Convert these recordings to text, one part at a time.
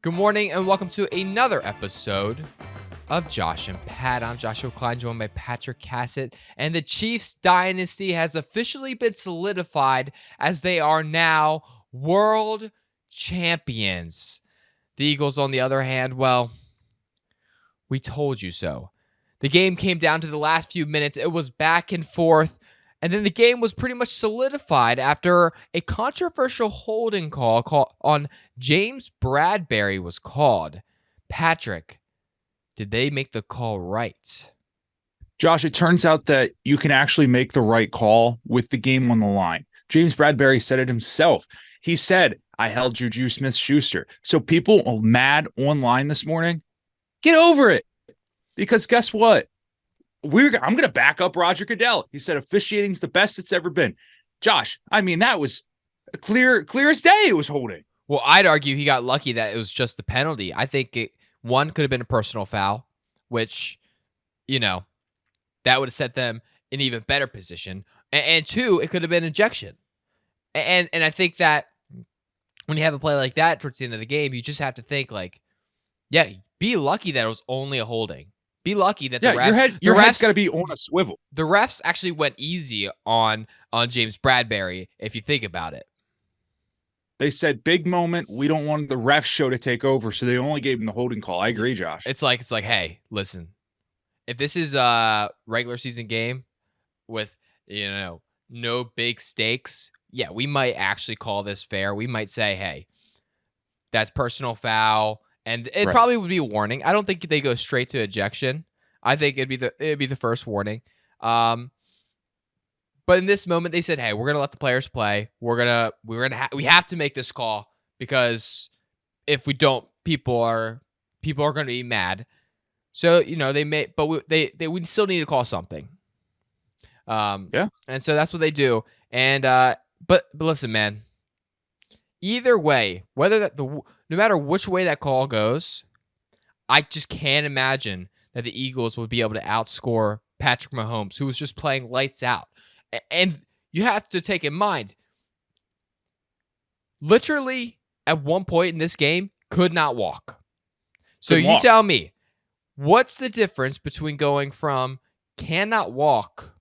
Good morning and welcome to another episode of Josh and Pat. I'm Joshua Klein, joined by Patrick Cassett, and the Chiefs dynasty has officially been solidified as they are now world champions. The Eagles, on the other hand, well, we told you so. The game came down to the last few minutes. It was back and forth. And then the game was pretty much solidified after a controversial holding call on James Bradbury was called. Patrick, did they make the call right? Josh, it turns out that you can actually make the right call with the game on the line. James Bradbury said it himself. He said, I held Juju Smith-Schuster. So people are mad online this morning. Get over it. Because guess what? I'm going to back up Roger Goodell. He said officiating's the best it's ever been. Josh, I mean, that was clear as day it was holding. Well, I'd argue he got lucky that it was just the penalty. I think one could have been a personal foul, which, that would have set them in an even better position. And two, it could have been ejection. And I think that when you have a play like that towards the end of the game, you just have to think be lucky that it was only a holding. Be lucky that the refs... Your head's got to be on a swivel. The refs actually went easy on James Bradbury, if you think about it. They said, big moment. We don't want the ref show to take over, so they only gave him the holding call. I agree, Josh. It's like, hey, listen. If this is a regular season game with, no big stakes, we might actually call this fair. We might say, hey, that's personal foul. And it probably would be a warning. I don't think they go straight to ejection. I think it'd be the first warning. But in this moment, they said, "Hey, we're gonna let the players play. We have to make this call because if we don't, people are gonna be mad." So we still need to call something. And so that's what they do. And but listen, man. Either way, no matter which way that call goes, I just can't imagine that the Eagles would be able to outscore Patrick Mahomes, who was just playing lights out. And you have to take in mind, literally at one point in this game, could not walk. So you tell me, what's the difference between going from cannot walk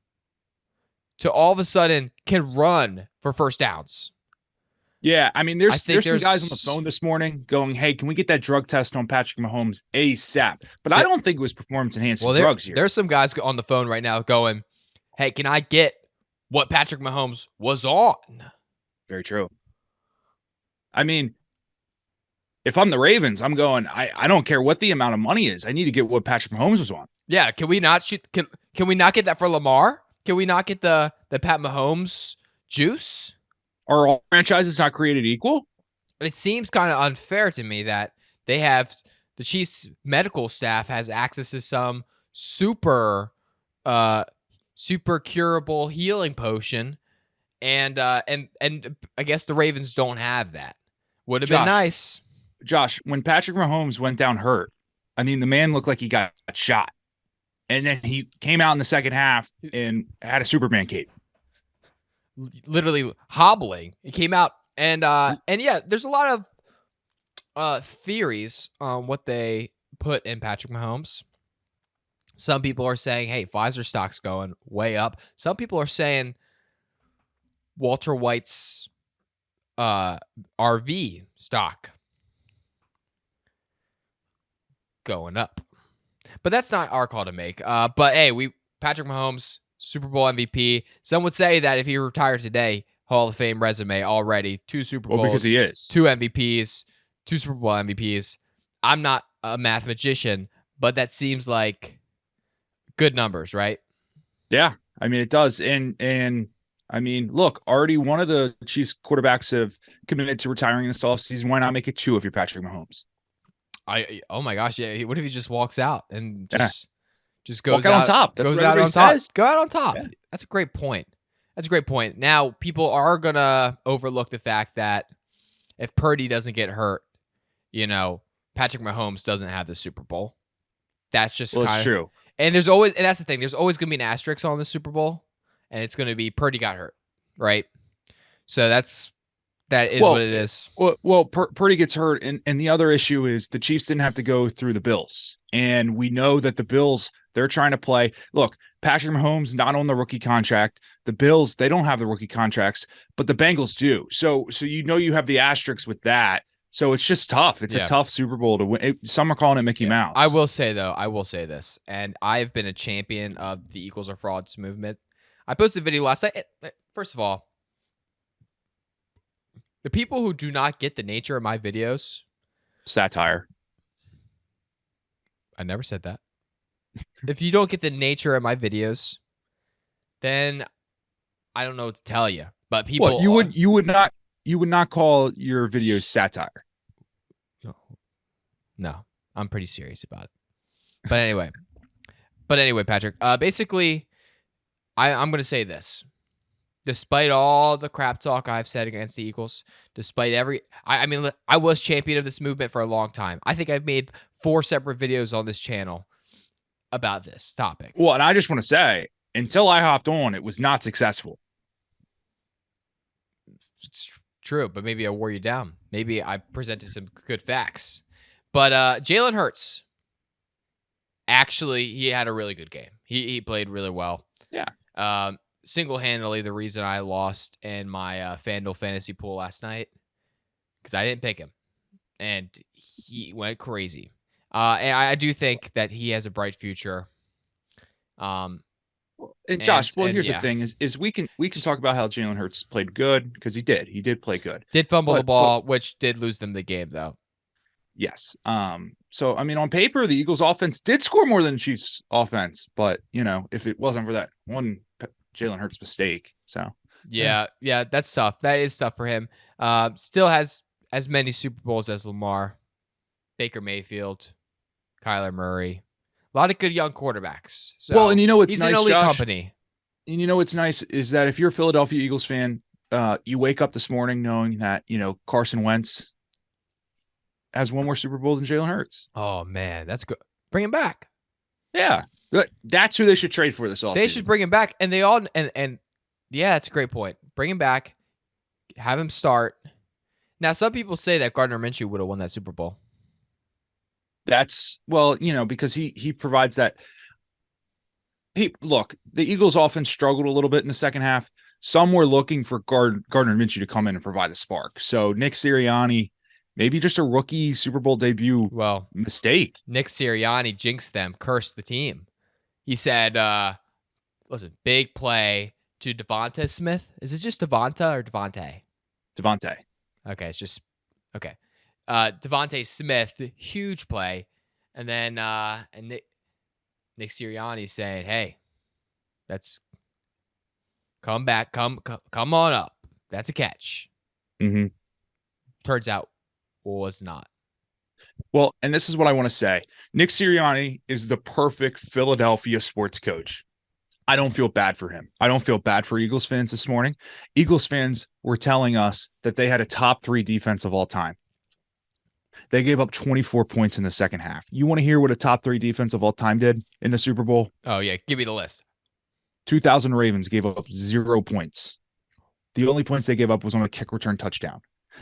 to all of a sudden can run for first downs? Yeah, I mean, there's some guys on the phone this morning going, hey, can we get that drug test on Patrick Mahomes ASAP? But I don't think it was performance-enhancing drugs here. There's some guys on the phone right now going, hey, can I get what Patrick Mahomes was on? Very true. I mean, if I'm the Ravens, I'm going, I don't care what the amount of money is. I need to get what Patrick Mahomes was on. Yeah, can we not shoot? Can we not get that for Lamar? Can we not get the Pat Mahomes juice? Are all franchises not created equal? It seems kind of unfair to me that the Chiefs medical staff has access to some super curable healing potion, and I guess the Ravens don't have that. Would have been nice. Josh, when Patrick Mahomes went down hurt, I mean, the man looked like he got shot. And then he came out in the second half and had a Superman cape. Literally hobbling. It came out and there's a lot of theories on what they put in Patrick Mahomes. Some people are saying, hey, Pfizer stock's going way up. Some people are saying Walter White's RV stock going up. But that's not our call to make. But hey, Patrick Mahomes, Super Bowl MVP. Some would say that if he retired today, Hall of Fame resume already. 2 Super Bowls. Well, because he is. 2 MVPs, 2 Super Bowl MVPs. I'm not a mathematician, but that seems like good numbers, right? Yeah. I mean, it does. And I mean, look, already one of the Chiefs quarterbacks have committed to retiring this offseason. Why not make it 2 if you're Patrick Mahomes? Oh my gosh, yeah. What if he just walks out and just goes out on top? That's goes out on top. Go out on top. Yeah. That's a great point. Now, people are gonna overlook the fact that if Purdy doesn't get hurt, Patrick Mahomes doesn't have the Super Bowl. That's just it's true. And that's the thing. There's always gonna be an asterisk on the Super Bowl, and it's gonna be Purdy got hurt, right? So that's That is what Well, it is. Purdy gets hurt, and the other issue is the Chiefs didn't have to go through the Bills, and we know that the Bills they're trying to play. Look, Patrick Mahomes not on the rookie contract. The Bills they don't have the rookie contracts, but the Bengals do. So you have the asterisks with that. So it's just tough. It's a tough Super Bowl to win. Some are calling it Mickey Mouse. I will say though, I will say this, and I've been a champion of the Eagles are frauds movement. I posted a video last night. First of all, the people who do not get the nature of my videos, satire. I never said that. If you don't get the nature of my videos, then I don't know what to tell you. But people, well, you would not call your videos satire. No, I'm pretty serious about it. But anyway, Patrick. Basically, I'm going to say this. Despite all the crap talk I've said against the Eagles, despite I mean, I was champion of this movement for a long time. I think I've made 4 separate videos on this channel about this topic. Well, and I just want to say, until I hopped on, it was not successful. It's true, but maybe I wore you down. Maybe I presented some good facts. But Jalen Hurts, actually, he had a really good game. He played really well. Yeah. Single-handedly the reason I lost in my FanDuel fantasy pool last night because I didn't pick him, and he went crazy. And I do think that he has a bright future. And Josh, here's the thing: is we can talk about how Jalen Hurts played good because he did play good. Did fumble the ball, which did lose them the game though. Yes. So I mean, on paper, the Eagles' offense did score more than the Chiefs' offense, but if it wasn't for that one Jalen Hurts mistake, so yeah, that's tough. That is tough for him. Still has as many Super Bowls as Lamar, Baker Mayfield, Kyler Murray, a lot of good young quarterbacks. So and it's he's nice, an elite Josh, company. And what's nice is that if you're a Philadelphia Eagles fan, you wake up this morning knowing that Carson Wentz has one more Super Bowl than Jalen Hurts. Oh man, that's good. Bring him back. Yeah, that's who they should trade for this offseason. They should bring him back, and they all and yeah, that's a great point. Bring him back, have him start. Now, some people say that Gardner Minshew would have won that Super Bowl. That's because he provides that. Look, the Eagles' offense struggled a little bit in the second half. Some were looking for Gardner Minshew to come in and provide the spark. So Nick Sirianni. Maybe just a rookie Super Bowl debut mistake. Nick Sirianni jinxed them, cursed the team. He said, listen, big play to Devonta Smith. Is it just Devonta or Devontae? Devontae. Okay, it's just okay. Devontae Smith, huge play. And then and Nick Sirianni saying, hey, let's come back, come on up. That's a catch. Mm-hmm. Turns out was not. Well, and this is what I want to say. Nick Sirianni is the perfect Philadelphia sports coach. I don't feel bad for him. I don't feel bad for Eagles fans this morning. Eagles fans were telling us that they had a top 3 defense of all time. They gave up 24 points in the second half. You want to hear what a top 3 defense of all time did in the Super Bowl? Oh, yeah. Give me the list. 2000 Ravens gave up 0 points. The only points they gave up was on a kick return touchdown.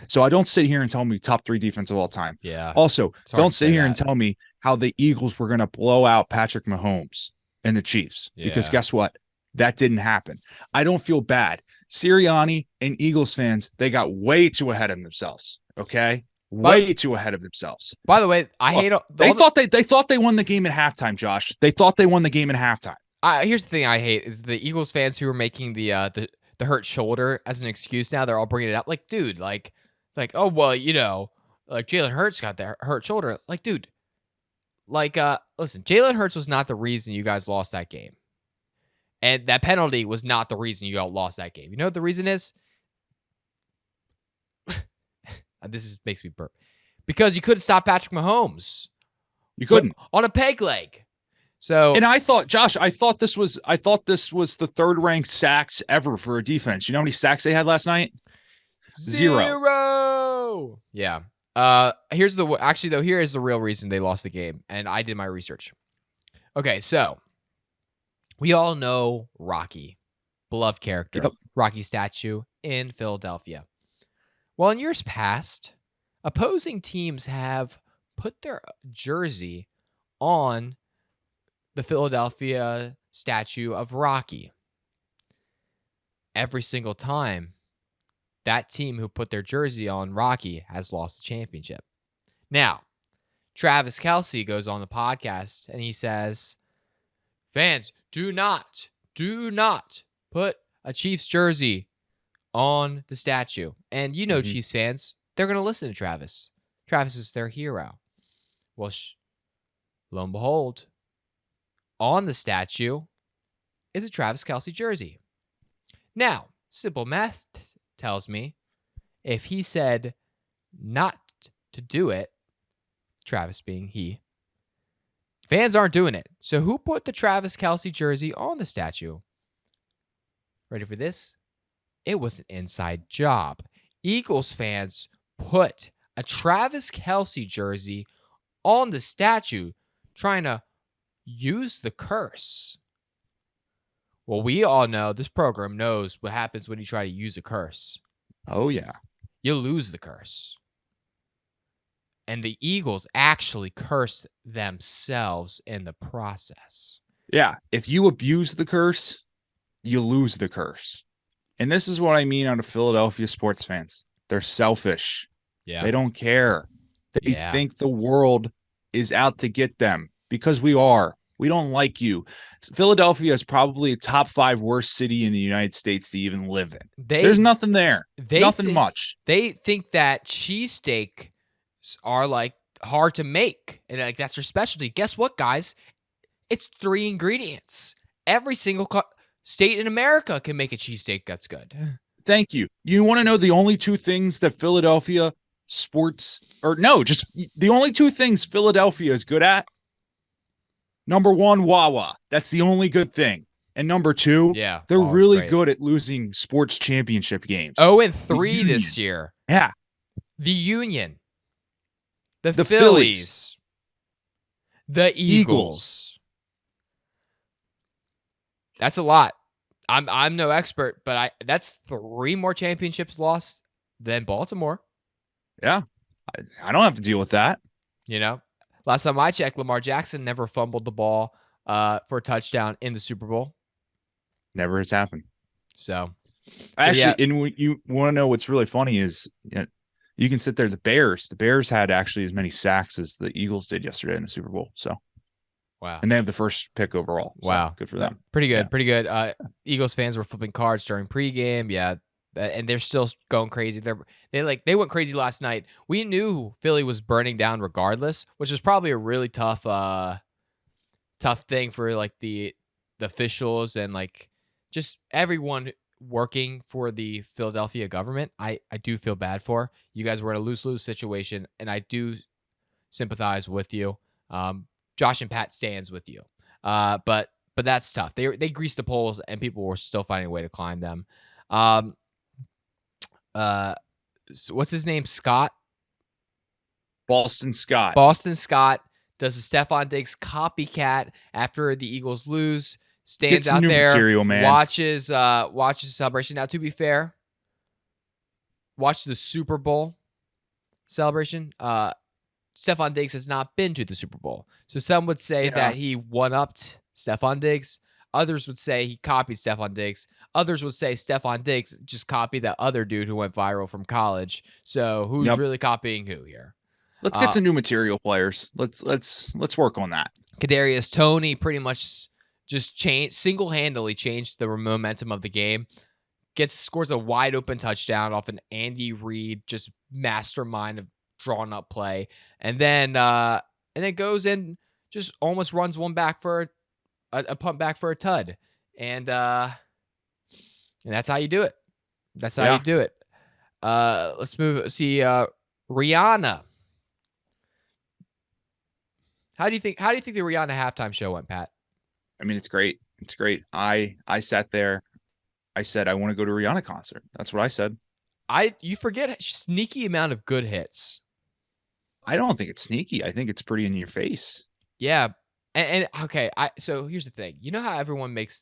So I don't sit here and tell me top 3 defense of all time. Yeah. Also, don't sit here and tell me how the Eagles were going to blow out Patrick Mahomes and the Chiefs. Yeah. Because guess what? That didn't happen. I don't feel bad. Sirianni and Eagles fans, they got way too ahead of themselves. Okay? Way too ahead of themselves. By the way, I hate they thought they won the game at halftime, Josh. They thought they won the game at halftime. Here's the thing I hate is the Eagles fans who are making the hurt shoulder as an excuse now. They're all bringing it up. Like, dude, like, oh, well, like Jalen Hurts got that hurt shoulder. Like, dude, like, listen, Jalen Hurts was not the reason you guys lost that game. And that penalty was not the reason you all lost that game. You know what the reason is? Makes me burp. Because you couldn't stop Patrick Mahomes. You couldn't. On a peg leg. So, and I thought, Josh, I thought this was the 3rd ranked sacks ever for a defense. You know how many sacks they had last night? 0. Yeah. Here is the real reason they lost the game, and I did my research. Okay, so we all know Rocky, beloved character, Rocky statue in Philadelphia. Well, in years past, opposing teams have put their jersey on the Philadelphia statue of Rocky. Every single time, that team who put their jersey on Rocky has lost the championship. Now, Travis Kelce goes on the podcast and he says, fans, do not put a Chiefs jersey on the statue. And you know, Chiefs fans, they're going to listen to Travis. Travis is their hero. Well, lo and behold, on the statue is a Travis Kelce jersey. Now, simple math tells me if he said not to do it, Travis being he, fans aren't doing it. So who put the Travis Kelce jersey on the statue? Ready for this? It was an inside job. Eagles fans put a Travis Kelce jersey on the statue trying to use the curse. Well, we all know, this program knows what happens when you try to use a curse. Oh, yeah. You lose the curse. And the Eagles actually cursed themselves in the process. Yeah. If you abuse the curse, you lose the curse. And this is what I mean out of Philadelphia sports fans. They're selfish. Yeah. They don't care. They think the world is out to get them because we are. We don't like you. Philadelphia is probably a top 5 worst city in the United States to even live in. There's nothing there. Nothing much. They think that cheesesteak are like hard to make, and like that's their specialty. Guess what, guys? It's 3 ingredients. Every single state in America can make a cheesesteak that's good. Thank you. You want to know the only 2 things that Philadelphia the only 2 things Philadelphia is good at? Number 1, Wawa. That's the only good thing. And number 2, they're really good at losing sports championship games. 0-3 this year. Yeah. The Union. The Phillies. The Eagles. That's a lot. I'm no expert, but that's 3 more championships lost than Baltimore. Yeah. I don't have to deal with that. You know, last time I checked, Lamar Jackson never fumbled the ball for a touchdown in the Super Bowl. Never has happened. So actually, and you want to know what's really funny is you can sit there. The Bears had actually as many sacks as the Eagles did yesterday in the Super Bowl. So, wow. And they have the first pick overall. So wow. Good for them. Pretty good. Yeah. Pretty good. Eagles fans were flipping cards during pregame. Yeah. And they're still going crazy. They went crazy last night. We knew Philly was burning down regardless, which is probably a really tough thing for like the officials and like just everyone working for the Philadelphia government. I do feel bad for you guys. Were in a lose-lose situation, and I do sympathize with you. Josh and Pat stands with you, but that's tough. They greased the poles, and people were still finding a way to climb them. So what's his name? Scott? Boston Scott. Boston Scott does a Stephon Diggs copycat after the Eagles lose. Stands out there, material, man. watches the celebration. Now, to be fair, watch the Super Bowl celebration. Stephon Diggs has not been to the Super Bowl. So some would say that he one-upped Stephon Diggs. Others would say he copied Stephon Diggs. Others would say Stephon Diggs just copied that other dude who went viral from college. So who's really copying who here? Let's get some new material players. Let's work on that. Kadarius Toney pretty much just single-handedly changed the momentum of the game. Scores a wide open touchdown off an Andy Reid just mastermind of drawn up play, and then goes in, just almost runs one back for a punt back for a tud, and that's how you do it. That's how you do it. Let's see Rhianna. How do you think the Rhianna halftime show went, Pat? I mean, it's great. It's great. I sat there. I said I want to go to a Rhianna concert. That's what I said. You forget sneaky amount of good hits. I don't think it's sneaky. I think it's pretty in your face. Yeah. And okay, so here's the thing. You know how everyone makes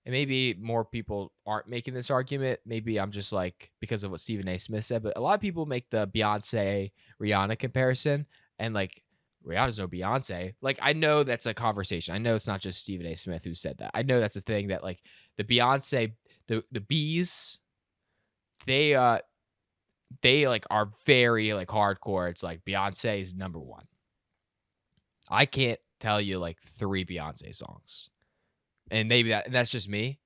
and maybe more people aren't making this argument. Maybe I'm just like, because of what Stephen A. Smith said, but a lot of people make the Beyonce Rihanna comparison, and like Rihanna's no Beyonce. Like, I know that's a conversation. I know it's not just Stephen A. Smith who said that. I know that's a thing that like the Beyonce, the bees, they like are very like hardcore. It's like Beyonce is number one. I can't tell you like 3 Beyonce songs. And maybe that's just me,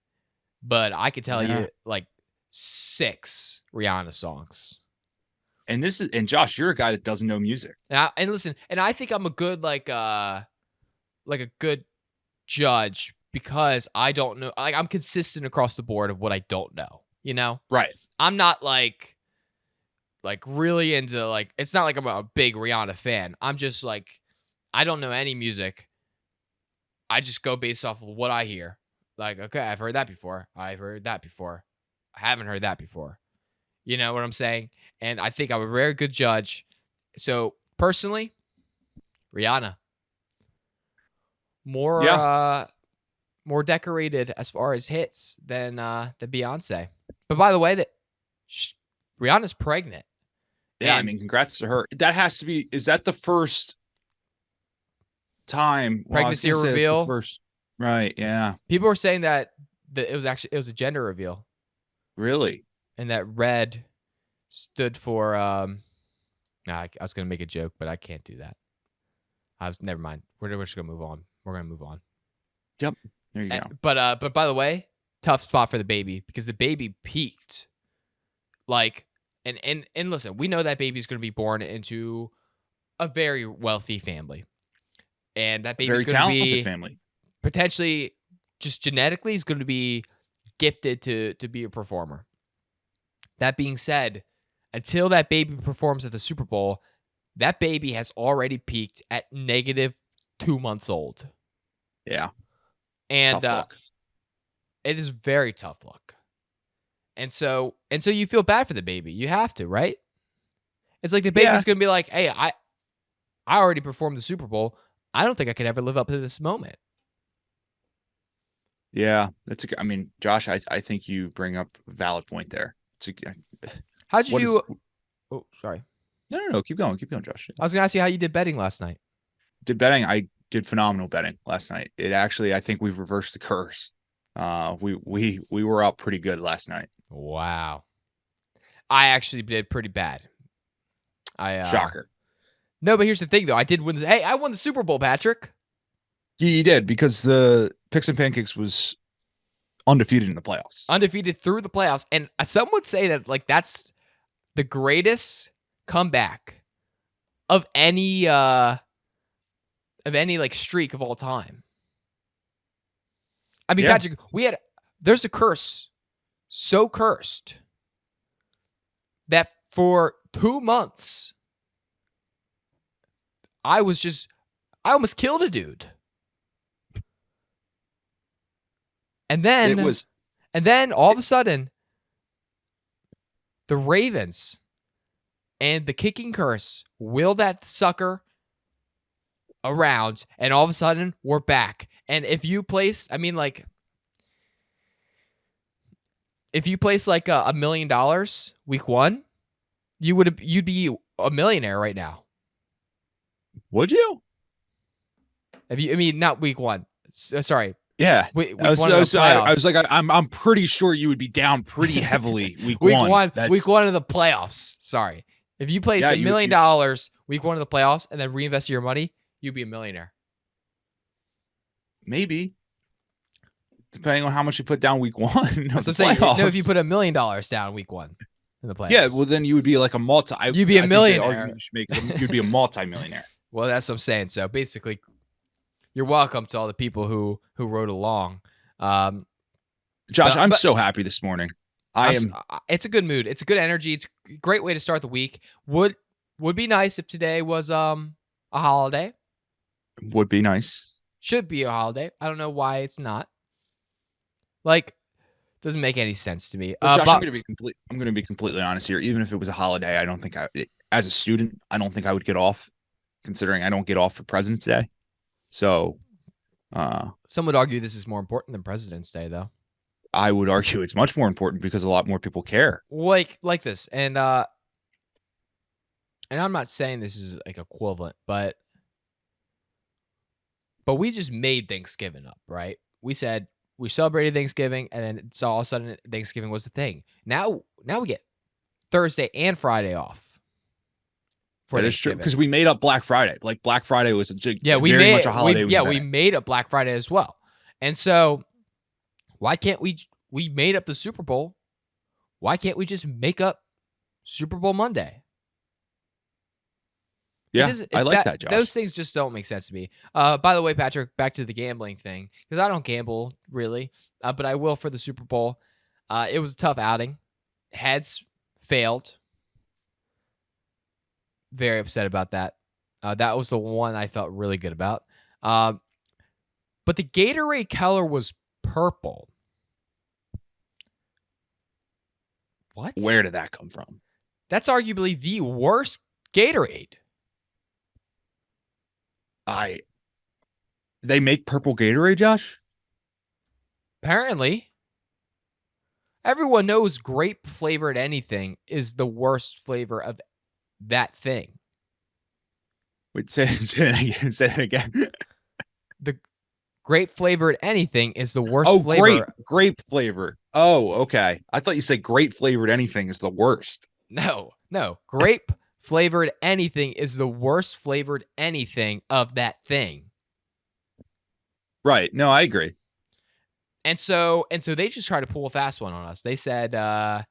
but I could tell Yeah. you like 6 Rihanna songs. And Josh, you're a guy that doesn't know music. And listen, and I think I'm a good like a good judge because I don't know, like I'm consistent across the board of what I don't know, you know? Right. I'm not like really into like, it's not like I'm a big Rihanna fan. I'm just like, I don't know any music. I just go based off of what I hear. Like, okay, I've heard that before. I've heard that before. I haven't heard that before. You know what I'm saying? And I think I'm a very good judge. So personally, Rihanna. More decorated as far as hits than the Beyonce. But by the way, Rihanna's pregnant. Yeah, I And mean, congrats to her. That has to be. Is that the first time? Well, I was pregnancy gonna say that's the reveal. first. Right. Yeah. People were saying that it was a gender reveal, Really. and that red stood for nah, I was gonna make a joke, but I can't do that. Never mind. We're just gonna move on. We're gonna move on. Yep. There you go. But by the way, tough spot for the baby because the baby peaked. Like, and listen, we know that baby's gonna be born into a very wealthy family, and that baby's Very gonna talented be family. potentially just genetically is going to be gifted to be a performer. That being said, until that baby performs at the Super Bowl, that baby has already peaked at -2 months old. Yeah. And Tough luck. it is very tough luck. And so you feel bad for the baby. You have to, right? It's like the baby's going to be like, "Hey, I already performed the Super Bowl. I don't think I could ever live up to this moment." Yeah, I mean, Josh, I think you bring up a valid point there. How'd you do? Oh, sorry. No. Keep going, Josh. I was going to ask you how you did betting last night. I did phenomenal betting last night. It actually, I think we've reversed the curse. We were up pretty good last night. Wow. I actually did pretty bad. Shocker. No, but here's the thing, though. I did win. Hey, I won the Super Bowl, Patrick. You did because the Picks and Pancakes was undefeated in the playoffs. Undefeated through the playoffs. And some would say that like that's the greatest comeback of any like streak of all time. I mean, yeah. Patrick, there's a curse. So cursed that for 2 months I almost killed a dude. And then all of a sudden, the Ravens and the kicking curse will that sucker around, and all of a sudden we're back. And if you place, I mean, like, if you place like $1 million week 1, you'd be a millionaire right now. Would you? I mean, not week 1. Sorry. Yeah, week I was like, I'm pretty sure you would be down pretty heavily week 1. Week 1 of the playoffs. Sorry, if you place $1 million week 1 of the playoffs and then reinvest your money, you'd be a millionaire. Maybe, depending on how much you put down week 1. That's what I'm saying. No, if you put $1 million down week 1 in the playoffs, yeah, well then you would be like a multi. You'd be a millionaire. You'd be a multi-millionaire. Well, that's what I'm saying. So basically, you're welcome to all the people who wrote along. Josh, I'm so happy this morning. It's a good mood. It's a good energy. It's a great way to start the week. Would be nice if today was a holiday. Would be nice. Should be a holiday. I don't know why it's not. Like, doesn't make any sense to me. Josh, I'm going to be completely honest here. Even if it was a holiday, I don't think as a student, I don't think I would get off, considering I don't get off for President's Day. So, some would argue this is more important than President's Day, though. I would argue it's much more important because a lot more people care. Like this. And I'm not saying this is like equivalent, but we just made Thanksgiving up, right? We said we celebrated Thanksgiving, and then so all of a sudden Thanksgiving was the thing. Now we get Thursday and Friday off for That is true Thanksgiving. because we made up Black Friday. Like Black Friday was very much a holiday. We made up Black Friday as well. And so why can't we made up the Super Bowl? Why can't we just make up Super Bowl Monday? Yeah, I like that, Josh. Those things just don't make sense to me. By the way, Patrick, back to the gambling thing, because I don't gamble really, but I will for the Super Bowl. It was a tough outing. Heads failed. Very upset about that. That was the one I felt really good about. But the Gatorade color was purple. What? Where did that come from? That's arguably the worst Gatorade. They make purple Gatorade, Josh? Apparently. Everyone knows grape flavored anything is the worst flavor of that thing. Wait, say it again. The grape flavored anything is the worst flavor. Grape flavor. Oh, okay. I thought you said grape flavored anything is the worst. No. Grape flavored anything is the worst flavored anything of that thing. Right. No, I agree. And so they just tried to pull a fast one on us. They said that,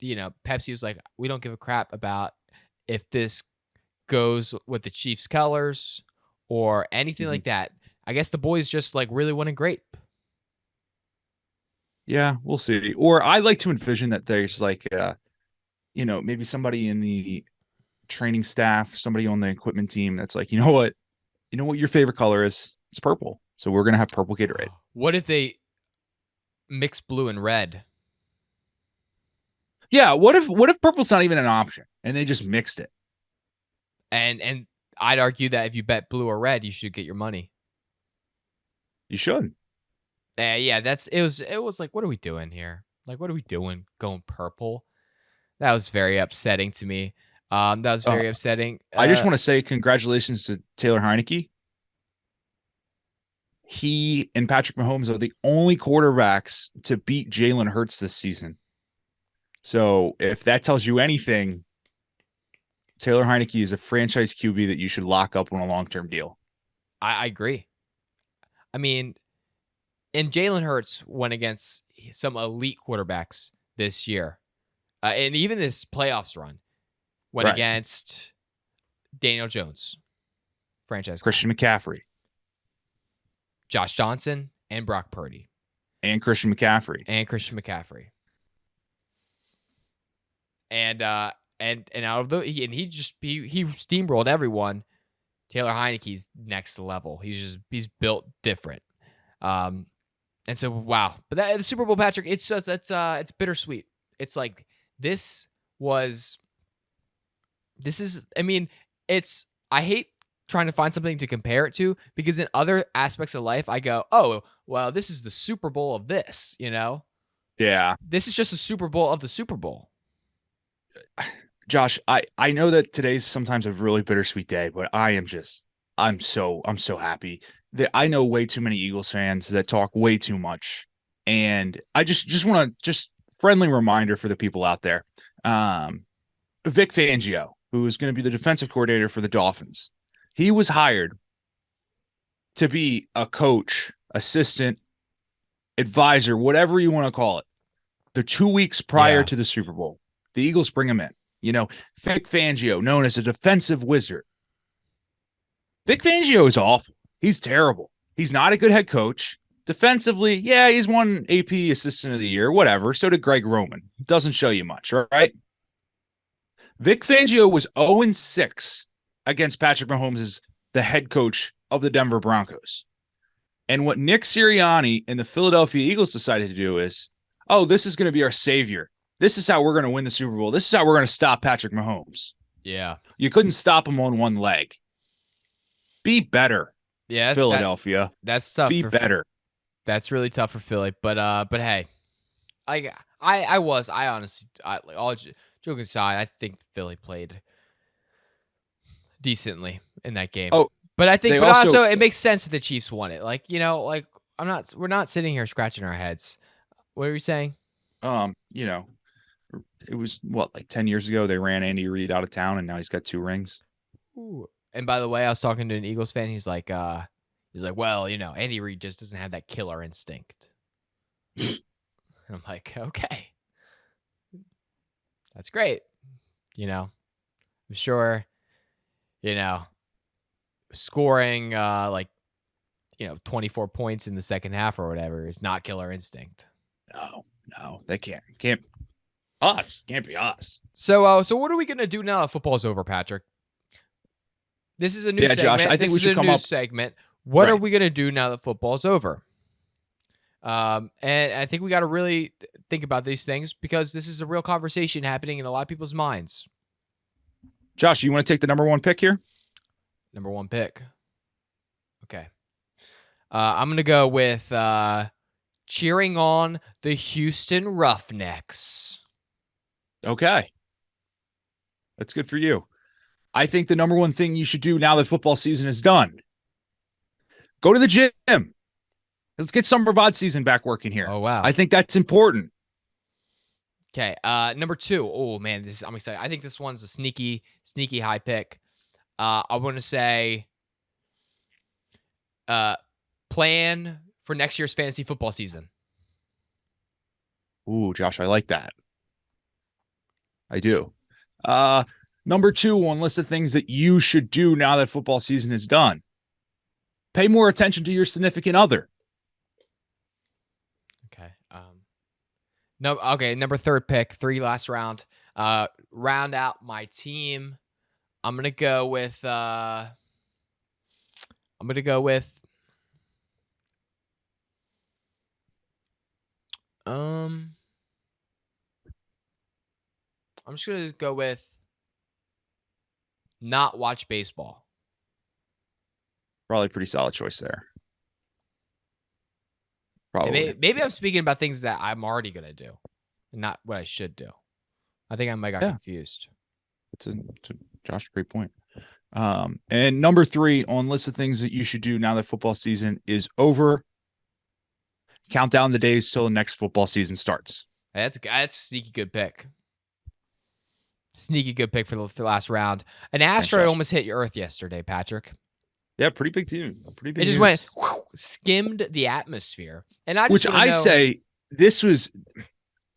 Pepsi was like, we don't give a crap about if this goes with the Chiefs colors or anything like that. I guess the boys just like really wanted grape. Yeah, we'll see. Or I like to envision that there's like, maybe somebody in the training staff, somebody on the equipment team that's like, you know what your favorite color is? It's purple. So we're going to have purple Gatorade. What if they mix blue and red? Yeah. What if purple's not even an option and they just mixed it? And I'd argue that if you bet blue or red, you should get your money. You should. Yeah, it was like, what are we doing here? Like, what are we doing going purple? That was very upsetting to me. That was very upsetting. I just want to say congratulations to Taylor Heineke. He and Patrick Mahomes are the only quarterbacks to beat Jalen Hurts this season. So if that tells you anything, Taylor Heineke is a franchise QB that you should lock up on a long-term deal. I agree. I mean, and Jalen Hurts went against some elite quarterbacks this year. And even this playoffs run went against Daniel Jones, franchise Christian McCaffrey, Josh Johnson, and Brock Purdy. And Christian McCaffrey. And out of he steamrolled everyone. Taylor Heineke's next level. He's built different. And so wow. But the Super Bowl, Patrick, it's just it's bittersweet. It's like I hate trying to find something to compare it to because in other aspects of life, I go, oh, well, this is the Super Bowl of this, Yeah. This is just a Super Bowl of the Super Bowl. Josh, I know that today's sometimes a really bittersweet day, but I'm so happy that I know way too many Eagles fans that talk way too much. And I just want to friendly reminder for the people out there. Vic Fangio, who is going to be the defensive coordinator for the Dolphins. He was hired to be a coach, assistant, advisor, whatever you want to call it, the 2 weeks prior to the Super Bowl. The Eagles bring him in. Vic Fangio, known as a defensive wizard. Vic Fangio is awful. He's terrible. He's not a good head coach. Defensively, yeah, he's won AP Assistant of the Year, whatever. So did Greg Roman. Doesn't show you much, right? Vic Fangio was 0-6 against Patrick Mahomes as the head coach of the Denver Broncos. And what Nick Sirianni and the Philadelphia Eagles decided to do is, this is going to be our savior. This is how we're going to win the Super Bowl. This is how we're going to stop Patrick Mahomes. Yeah. You couldn't stop him on one leg. Be better. Yeah. Philadelphia. That's tough. Be better. That's really tough for Philly, but hey, I honestly, like joking aside, I think Philly played decently in that game. Oh, But they but also also it makes sense that the Chiefs won it. Like, like we're not sitting here scratching our heads. What are you saying? you know, it was what, like 10 years ago they ran Andy Reid out of town and now he's got 2 rings. Ooh. And by the way, I was talking to an Eagles fan. He's like, well, Andy Reid just doesn't have that killer instinct. And I'm like, okay, that's great. I'm sure, you know, scoring 24 points in the second half or whatever is not killer instinct. No, they can't can't be us. So what are we gonna do now that football's over, Patrick? This is a new segment. Josh, I think we should come up segment. What are right. we gonna do now that football's over? And I think we got to really think about these things because this is a real conversation happening in a lot of people's minds. Josh, you want to take the number 1 pick here? Number 1 pick. Okay. I'm going to go with cheering on the Houston Roughnecks. Okay. That's good for you. I think the number 1 thing you should do now that football season is done, go to the gym. Let's get summer bod season back working here. Oh, wow. I think that's important. Okay. Number 2. Oh, man, I'm excited. I think this one's a sneaky high pick. I want to say plan for next year's fantasy football season. Ooh, Josh, I like that. I do. Number 2 on list of things that you should do now that football season is done. Pay more attention to your significant other. Okay. Number 3rd pick, 3 last round. Round out my team. I'm gonna go with I'm just gonna go with not watch baseball. Probably pretty solid choice there. Probably. Maybe I'm speaking about things that I'm already gonna do, and not what I should do. I think I might got confused. It's a Josh, great point. And number 3 on list of things that you should do now that football season is over. Count down the days till the next football season starts. That's a sneaky good pick. Sneaky good pick for the last round. An asteroid almost hit your Earth yesterday, Patrick. Yeah, pretty big team. It just went skimmed the atmosphere, and I say this was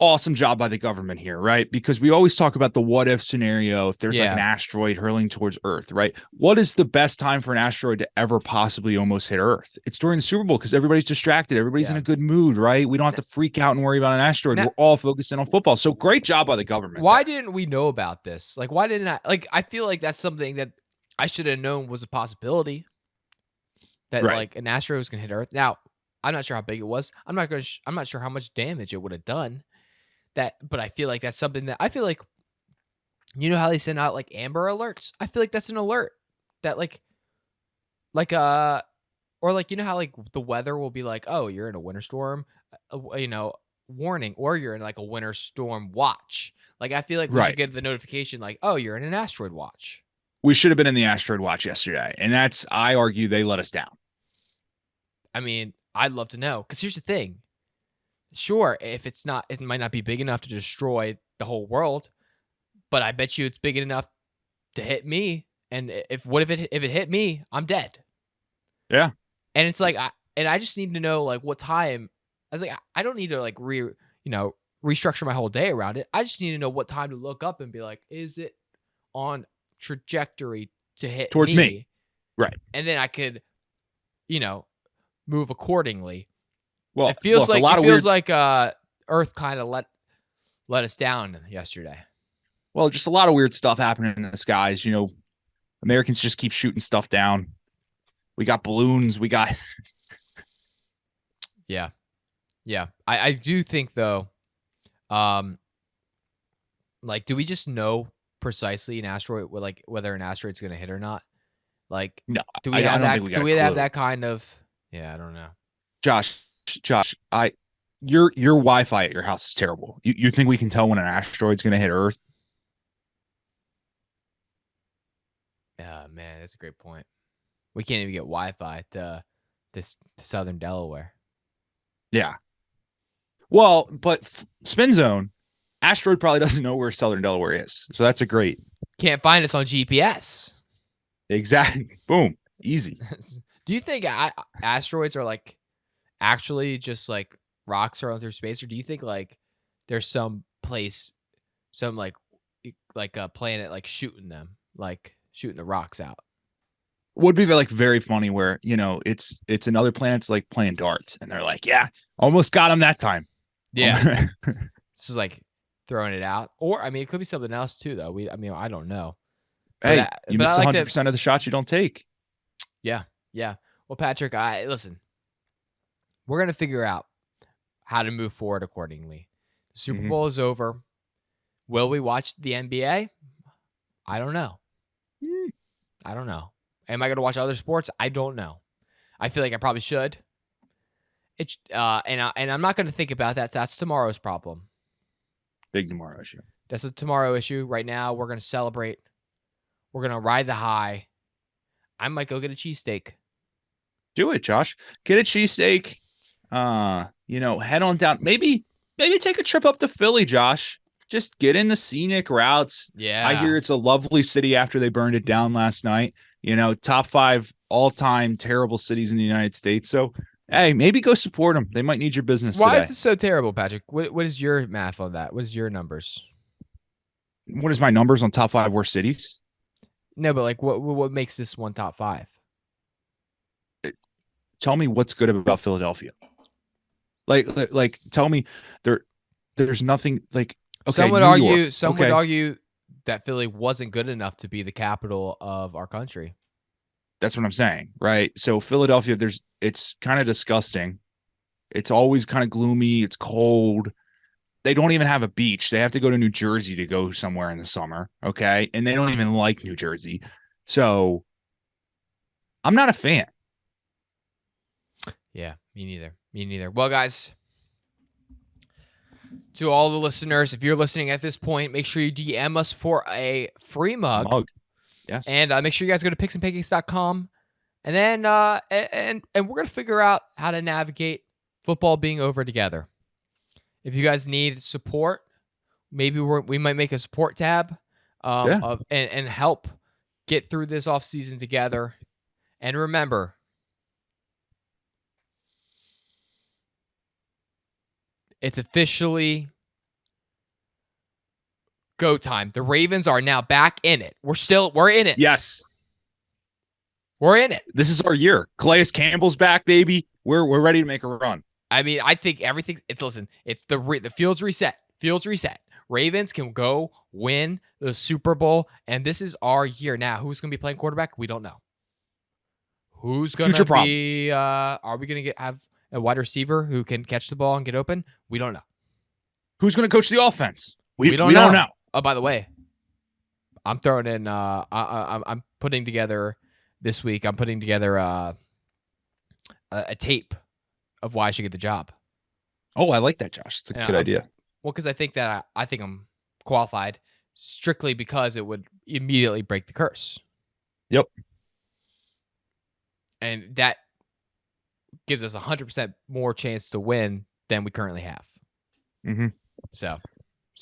awesome job by the government here, right? Because we always talk about the what if scenario if there's like an asteroid hurling towards Earth, right? What is the best time for an asteroid to ever possibly almost hit Earth? It's during the Super Bowl because everybody's distracted. Everybody's in a good mood, right? We don't have to freak out and worry about an asteroid. We're all focusing on football. So great job by the government. Why didn't we know about this? Like, why didn't I? Like, I feel like that's something that I should have known was a possibility. That like an asteroid was gonna hit Earth. Now, I'm not sure how big it was. I'm not sure how much damage it would have done. But I feel like that's something that I feel like, how they send out like Amber Alerts. I feel like that's an alert that or like how like the weather will be like, oh, you're in a winter storm, warning, or you're in like a winter storm watch. Like I feel like we should get the notification like, oh, you're in an asteroid watch. We should have been in the asteroid watch yesterday, and I argue they let us down. I mean, I'd love to know because here's the thing. Sure, if it might not be big enough to destroy the whole world, but I bet you it's big enough to hit me. And if it hit me, I'm dead. Yeah. And it's like I just need to know like what time. I was like, I don't need to like restructure my whole day around it. I just need to know what time to look up and be like, is it on trajectory to hit towards me? Right. And then I could, move accordingly. Well, it feels like Earth kind of let us down yesterday. Well, just a lot of weird stuff happening in the skies. Americans just keep shooting stuff down. We got balloons. We got. Yeah. I do think though, like, do we just know precisely an asteroid, like whether an asteroid's going to hit or not? Like, no, do we have that kind of? Yeah, I don't know. Josh, Josh, your Wi-Fi at your house is terrible. You think we can tell when an asteroid's going to hit Earth? Man, that's a great point. We can't even get Wi-Fi to southern Delaware. Yeah. Well, but spin zone, asteroid probably doesn't know where southern Delaware is, so that's a great. Can't find us on GPS. Exactly. Boom. Easy. Do you think asteroids are like actually just like rocks around through space, or do you think like there's some place, some like a planet like shooting them, like shooting the rocks out? Would be like very funny where it's another planet's like playing darts, and they're like, yeah, almost got him that time. Yeah, this is like throwing it out, or I mean, it could be something else too, though. I don't know. Hey, you miss like 100% of the shots you don't take. Yeah. Well, Patrick, listen. We're gonna figure out how to move forward accordingly. The Super Bowl is over. Will we watch the NBA? I don't know. I don't know. Am I going to watch other sports? I don't know. I feel like I probably should. And I'm not going to think about that. That's tomorrow's problem. Big tomorrow issue. That's a tomorrow issue. Right now, we're going to celebrate. We're going to ride the high. I might go get a cheesesteak. Do it, Josh. Get a cheesesteak. Head on down. Maybe take a trip up to Philly, Josh. Just get in the scenic routes. Yeah. I hear it's a lovely city after they burned it down last night. Top 5 all-time terrible cities in the United States. So, hey, maybe go support them. They might need your business Why today. is it so terrible, Patrick? What is your math on that? What is your numbers? What is my numbers on top 5 worst cities? No, but like what makes this one top 5? Tell me what's good about Philadelphia. Like tell me there's nothing like okay. Some would argue that Philly wasn't good enough to be the capital of our country. That's what I'm saying, right? So Philadelphia, it's kind of disgusting. It's always kind of gloomy. It's cold. They don't even have a beach. They have to go to New Jersey to go somewhere in the summer, okay? And they don't even like New Jersey. So I'm not a fan. Yeah, me neither. Well, guys, to all the listeners, if you're listening at this point, make sure you DM us for a free mug. Yes. And make sure you guys go to picksandpancakes.com. And then and we're going to figure out how to navigate football being over together. If you guys need support, maybe we might make a support tab and help get through this offseason together. And remember, it's officially go time. The Ravens are now back in it. We're in it. Yes. We're in it. This is our year. Calais Campbell's back, baby. We're ready to make a run. I mean, I think everything. It's the field's reset. Ravens can go win the Super Bowl, and this is our year. Now, who's going to be playing quarterback? We don't know. Who's going to be? Are we going to have a wide receiver who can catch the ball and get open? We don't know. Who's going to coach the offense? We don't know. Oh, by the way, I'm throwing in. I'm putting together this week. I'm putting together a tape of why I should get the job. Oh, I like that, Josh. It's a good idea. Well, because I think that I think I'm qualified strictly because it would immediately break the curse. Yep. And that gives us 100% more chance to win than we currently have. Mm-hmm. So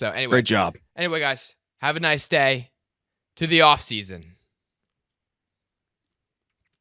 anyway. Great job. Anyway, guys, have a nice day to the off season.